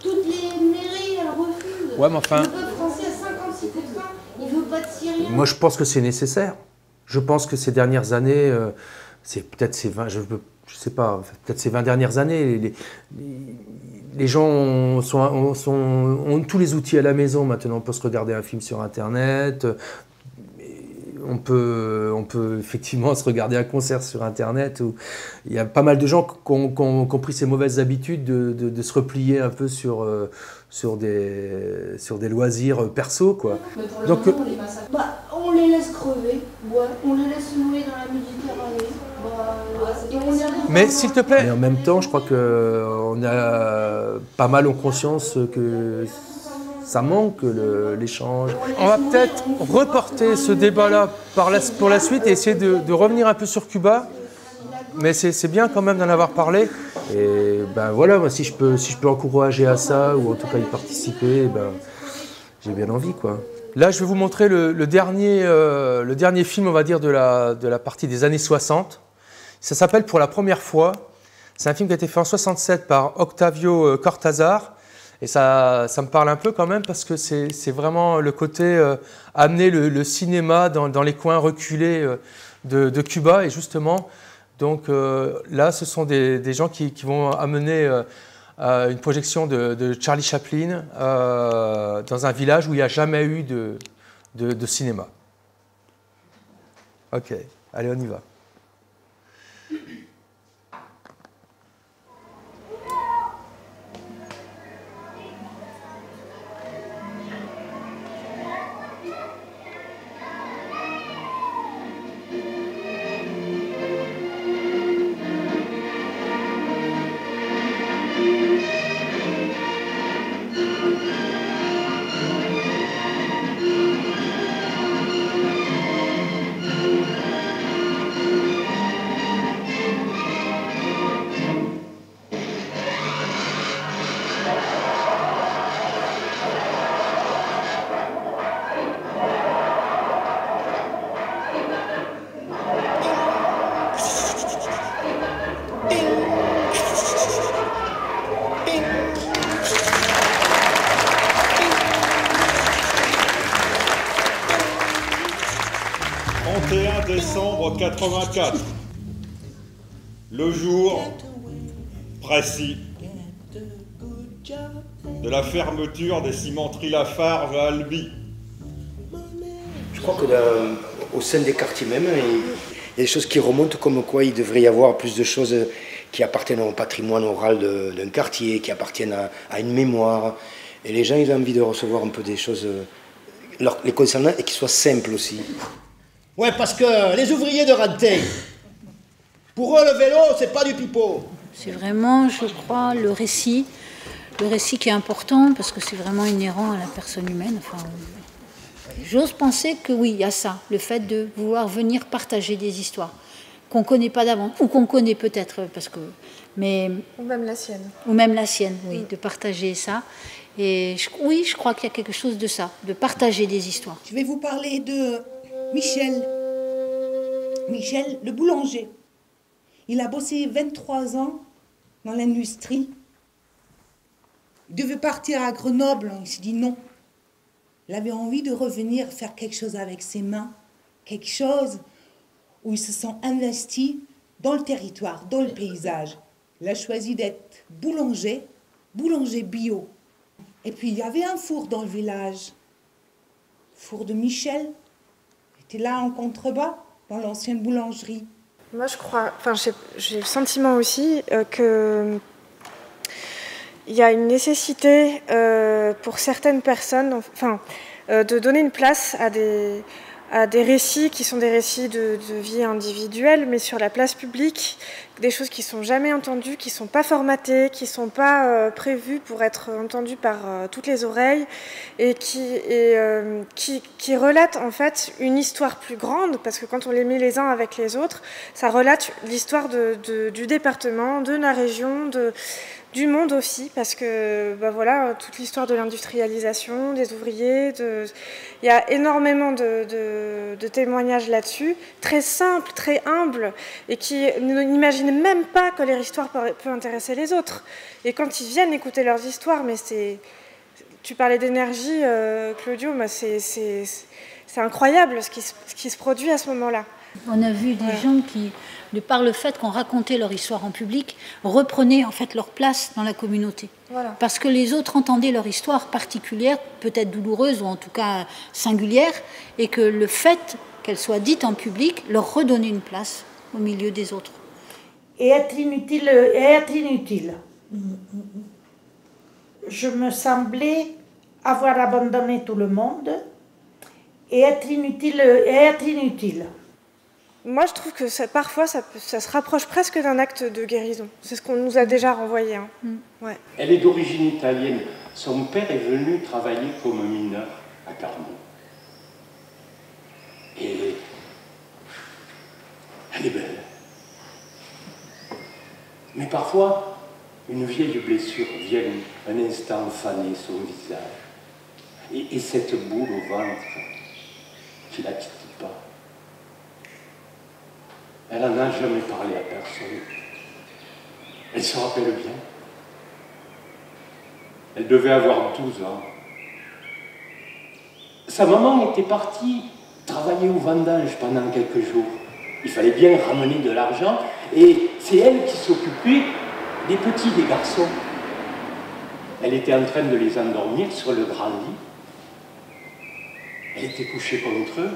Toutes les mairies, elles refusent. Ouais, mais enfin... Le peuple français à 56%, il veut pas de Syriens. Moi, je pense que c'est nécessaire. Je pense que ces dernières années, c'est peut-être ces 20, je sais pas, peut-être ces 20 dernières années, les gens ont tous les outils à la maison. Maintenant, on peut se regarder un film sur Internet. On peut effectivement se regarder un concert sur Internet. Il y a pas mal de gens qui ont pris ces mauvaises habitudes de se replier un peu sur des loisirs perso, quoi. Donc, on les massacre. On les laisse crever, ouais. On les laisse mourir dans la Méditerranée. Mais s'il te plaît. Mais en même temps, je crois qu'on a pas mal en conscience que ça manque l'échange. On va peut-être reporter ce débat-là pour la suite et essayer de revenir un peu sur Cuba. Mais c'est bien quand même d'en avoir parlé. Et ben voilà, moi, si je peux encourager à ça, ou en tout cas y participer, ben, j'ai bien envie, quoi. Là, je vais vous montrer le dernier film, on va dire, de la partie des années 60. Ça s'appelle Pour la première fois. C'est un film qui a été fait en 67 par Octavio Cortázar. Et ça me parle un peu quand même parce que c'est vraiment le côté amener le cinéma dans les coins reculés de Cuba. Et justement, donc là, ce sont des gens qui vont amener une projection de Charlie Chaplin dans un village où il n'y a jamais eu de cinéma. Ok, allez, on y va. Décembre 84. Le jour précis de la fermeture des cimenteries Lafarge à Albi. Je crois qu'au sein des quartiers même, il y a des choses qui remontent comme quoi il devrait y avoir plus de choses qui appartiennent au patrimoine oral d'un quartier, qui appartiennent à une mémoire. Et les gens, ils ont envie de recevoir un peu des choses les concernant et qui soient simples aussi. Ouais, parce que les ouvriers de Ranté, pour eux, le vélo, c'est pas du pipeau. C'est vraiment, je crois, le récit qui est important, parce que c'est vraiment inhérent à la personne humaine. Enfin, j'ose penser que oui, il y a ça, le fait de vouloir venir partager des histoires qu'on ne connaît pas d'avant, ou qu'on connaît peut-être, parce que... Mais, ou même la sienne. Ou même la sienne, oui, de partager ça. Et oui, je crois qu'il y a quelque chose de ça, de partager des histoires. Je vais vous parler de Michel, le boulanger. Il a bossé 23 ans dans l'industrie. Il devait partir à Grenoble, il s'est dit non. Il avait envie de revenir faire quelque chose avec ses mains, quelque chose où il se sent investi dans le territoire, dans le paysage. Il a choisi d'être boulanger bio. Et puis il y avait un four dans le village, four de Michel. Il était là en contrebas, dans l'ancienne boulangerie. Moi, je crois, j'ai le sentiment aussi qu'il y a une nécessité pour certaines personnes, de donner une place à des récits qui sont des récits de vie individuelle, mais sur la place publique, des choses qui ne sont jamais entendues, qui ne sont pas formatées, qui ne sont pas prévues pour être entendues par toutes les oreilles, et qui relatent en fait une histoire plus grande, parce que quand on les met les uns avec les autres, ça relate l'histoire du département, de la région, du monde aussi, parce que toute l'histoire de l'industrialisation, des ouvriers, il y a énormément de témoignages là-dessus, très simples, très humbles, et qui n'imaginent même pas que leur histoire peut intéresser les autres. Et quand ils viennent écouter leurs histoires, mais tu parlais d'énergie, Claudio, c'est incroyable ce qui se produit à ce moment-là. On a vu des gens qui, de par le fait qu'on racontait leur histoire en public, reprenaient en fait leur place dans la communauté. Voilà. Parce que les autres entendaient leur histoire particulière, peut-être douloureuse ou en tout cas singulière, et que le fait qu'elle soit dite en public leur redonnait une place au milieu des autres. Et être inutile. Je me semblais avoir abandonné tout le monde et être inutile. Moi, je trouve que parfois, ça se rapproche presque d'un acte de guérison. C'est ce qu'on nous a déjà renvoyé. Hein. Ouais. Elle est d'origine italienne. Son père est venu travailler comme mineur à Carmont. Et elle est belle. Mais parfois, une vieille blessure vient un instant faner son visage. Et cette boule au ventre qui la quitte pas. Elle n'en a jamais parlé à personne. Elle se rappelle bien. Elle devait avoir 12 ans. Sa maman était partie travailler au vendange pendant quelques jours. Il fallait bien ramener de l'argent et c'est elle qui s'occupait des petits, des garçons. Elle était en train de les endormir sur le grand lit. Elle était couchée contre eux.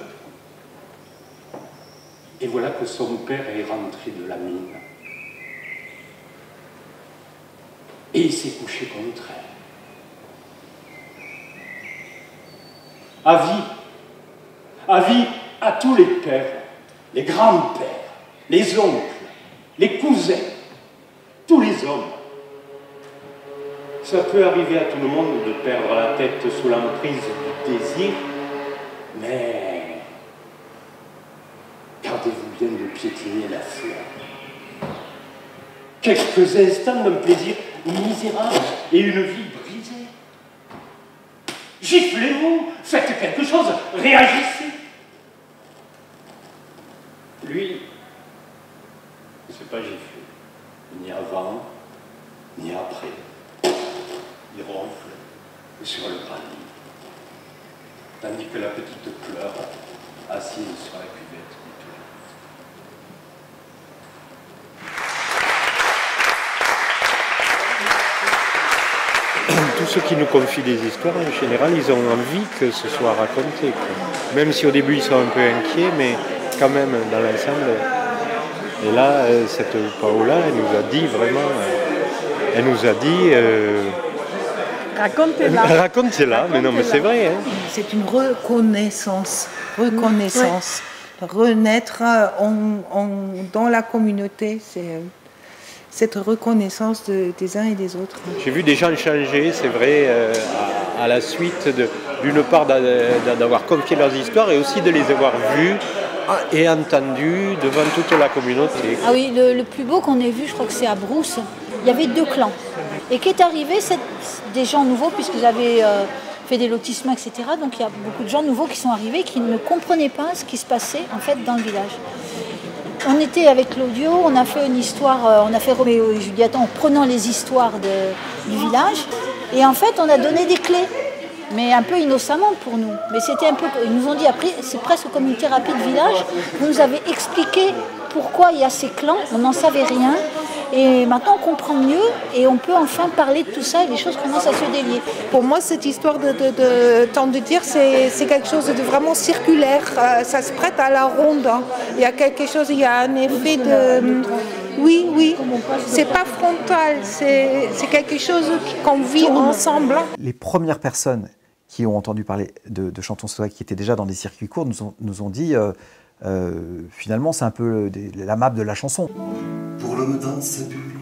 Et voilà que son père est rentré de la mine. Et il s'est couché contre elle. Avis à tous les pères, les grands-pères, les oncles, les cousins, tous les hommes. Ça peut arriver à tout le monde de perdre la tête sous l'emprise du désir, mais gardez-vous bien de piétiner la fleur. Quelques instants d'un plaisir misérable et une vie brisée. Giflez-vous, faites quelque chose, réagissez. Lui, il ne s'est pas giflé, ni avant, ni après. Il ronfle sur le granit, tandis que la petite pleure, assise sur la cuvette du toilette. Tous ceux qui nous confient des histoires, en général, ils ont envie que ce soit raconté, quoi. Même si au début ils sont un peu inquiets, mais quand même dans l'ensemble. Et là, cette Paola, elle nous a dit vraiment, elle nous a dit... Racontez-la. Racontez-la, mais non, mais c'est vrai. Hein. C'est une reconnaissance. Renaître dans la communauté, c'est cette reconnaissance des uns et des autres. J'ai vu des gens changer, c'est vrai, à la suite d'une part d'avoir confié leurs histoires et aussi de les avoir vues et entendues devant toute la communauté. Ah oui, le plus beau qu'on ait vu, je crois que c'est à Brousse. Il y avait 2 clans. Et qui est arrivé, c'est des gens nouveaux, puisqu'ils avaient fait des lotissements, etc. Donc il y a beaucoup de gens nouveaux qui sont arrivés, qui ne comprenaient pas ce qui se passait en fait dans le village. On était avec Claudio, on a fait une histoire, on a fait Roméo et Juliette en prenant les histoires du village. Et en fait, on a donné des clés, mais un peu innocemment pour nous. Mais c'était un peu, ils nous ont dit après, c'est presque comme une thérapie de village. Vous nous avez expliqué pourquoi il y a ces clans, on n'en savait rien. Et maintenant, on comprend mieux et on peut enfin parler de tout ça et les choses commencent à se délier. Pour moi, cette histoire tant de dire, c'est quelque chose de vraiment circulaire. Ça se prête à la ronde. Hein. Il y a quelque chose, il y a un effet de... Oui, c'est pas frontal, c'est quelque chose qu'on vit ensemble. Les premières personnes qui ont entendu parler de Chantons Sauvages, qui étaient déjà dans des circuits courts, nous ont dit... finalement, c'est un peu la map de la chanson. Pour l'homme dans sa bulle,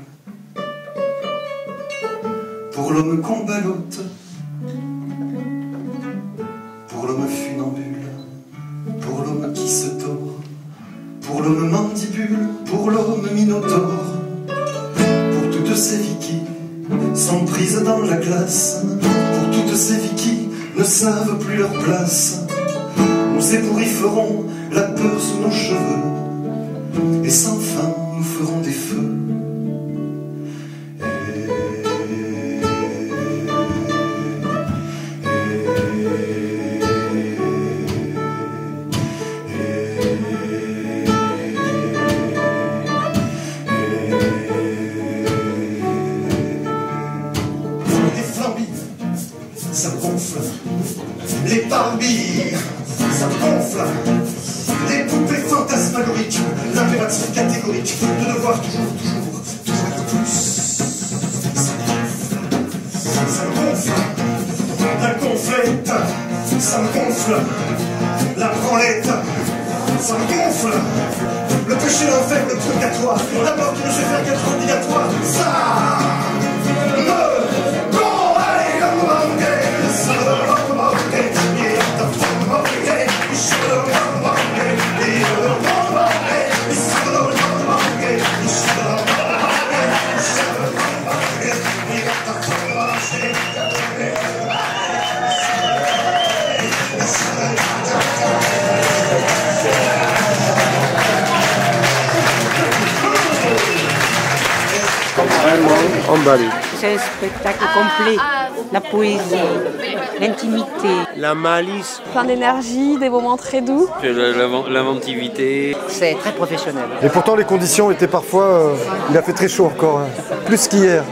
pour l'homme qu'on ballotte, pour l'homme funambule, pour l'homme qui se tord, pour l'homme mandibule, pour l'homme minotaure, pour toutes ces vies qui sont prises dans la glace, pour toutes ces vies qui ne savent plus leur place. Nous ébourifferons la peur sous nos cheveux, et sans fin nous ferons des feux. Les flambis, ça gonfle, les parbilles, ça gonfle. Les poupées fantasmagoriques, l'impératif catégorique de devoir toujours être plus. Ça me gonfle, la gonflette, ça me gonfle, la branlette, ça me gonfle, le péché, l'enfer, le purgatoire, la mort qui ne sait faire qu'être obligatoire, ça me gonfle, allez, la mourante, ça me gonfle, totalement emballé. C'est un spectacle complet. La poésie, l'intimité. La malice. Plein d'énergie, des moments très doux. L'inventivité. C'est très professionnel. Et pourtant, les conditions étaient parfois... il a fait très chaud encore, hein. Plus qu'hier.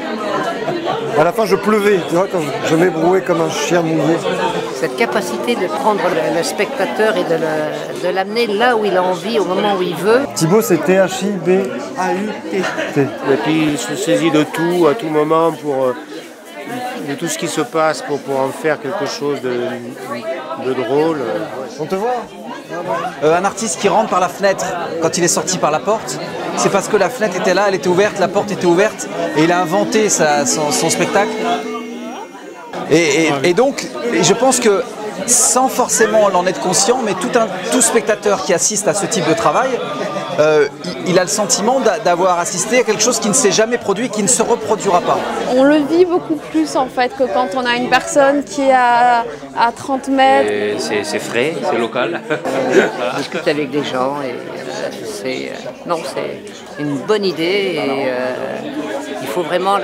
À la fin, je pleuvais, tu vois, quand je m'ébrouais comme un chien mouillé. Cette capacité de prendre le spectateur et de l'amener là où il a envie, au moment où il veut. Thibaut, c'est T-H-I-B-A-U-T. Et puis il se saisit de tout, à tout moment, de tout ce qui se passe pour en faire quelque chose de drôle. On te voit? Un artiste qui rentre par la fenêtre quand il est sorti par la porte, c'est parce que la fenêtre était là, elle était ouverte, la porte était ouverte, et il a inventé son spectacle. Et donc, je pense que sans forcément l'en être conscient, mais tout spectateur qui assiste à ce type de travail, il a le sentiment d'avoir assisté à quelque chose qui ne s'est jamais produit, qui ne se reproduira pas. On le vit beaucoup plus en fait que quand on a une personne qui est à 30 mètres. C'est frais, c'est local. On discute avec des gens et c'est une bonne idée et il faut vraiment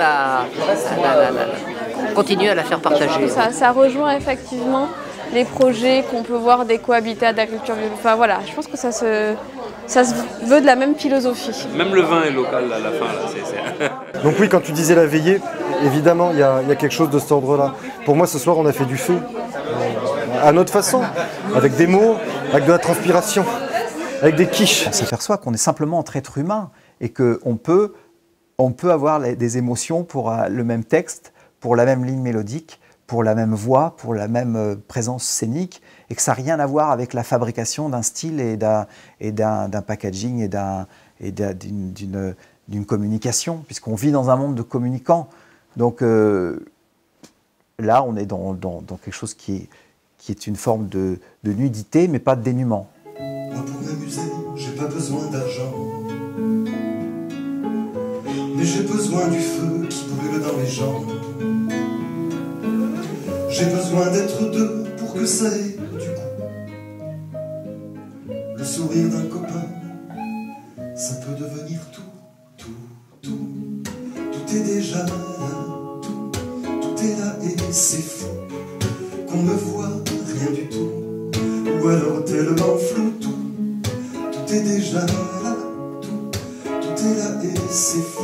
continuer à la faire partager. Ça rejoint effectivement les projets qu'on peut voir des cohabitats d'agriculture. Enfin voilà, je pense que ça se veut de la même philosophie. Même le vin est local à la fin. Là, Donc oui, quand tu disais la veillée, évidemment, il y a quelque chose de cet ordre-là. Pour moi, ce soir, on a fait du feu. À notre façon, avec des mots, avec de la transpiration, avec des quiches. On s'aperçoit qu'on est simplement entre êtres humains et qu'on peut avoir des émotions pour le même texte, pour la même ligne mélodique, pour la même voix, pour la même présence scénique, et que ça n'a rien à voir avec la fabrication d'un style et d'un packaging et d'une communication, puisqu'on vit dans un monde de communicants. Donc là, on est dans quelque chose qui est une forme de nudité, mais pas de dénuement. Moi, pour m'amuser, j'ai pas besoin d'argent, mais j'ai besoin du feu qui brûle dans les jambes. J'ai besoin d'être deux pour que ça ait du goût. Le sourire d'un copain, ça peut devenir tout. Tout est déjà là, tout est là et c'est fou qu'on ne voit rien du tout, ou alors tellement flou. Tout est déjà là, tout est là et c'est fou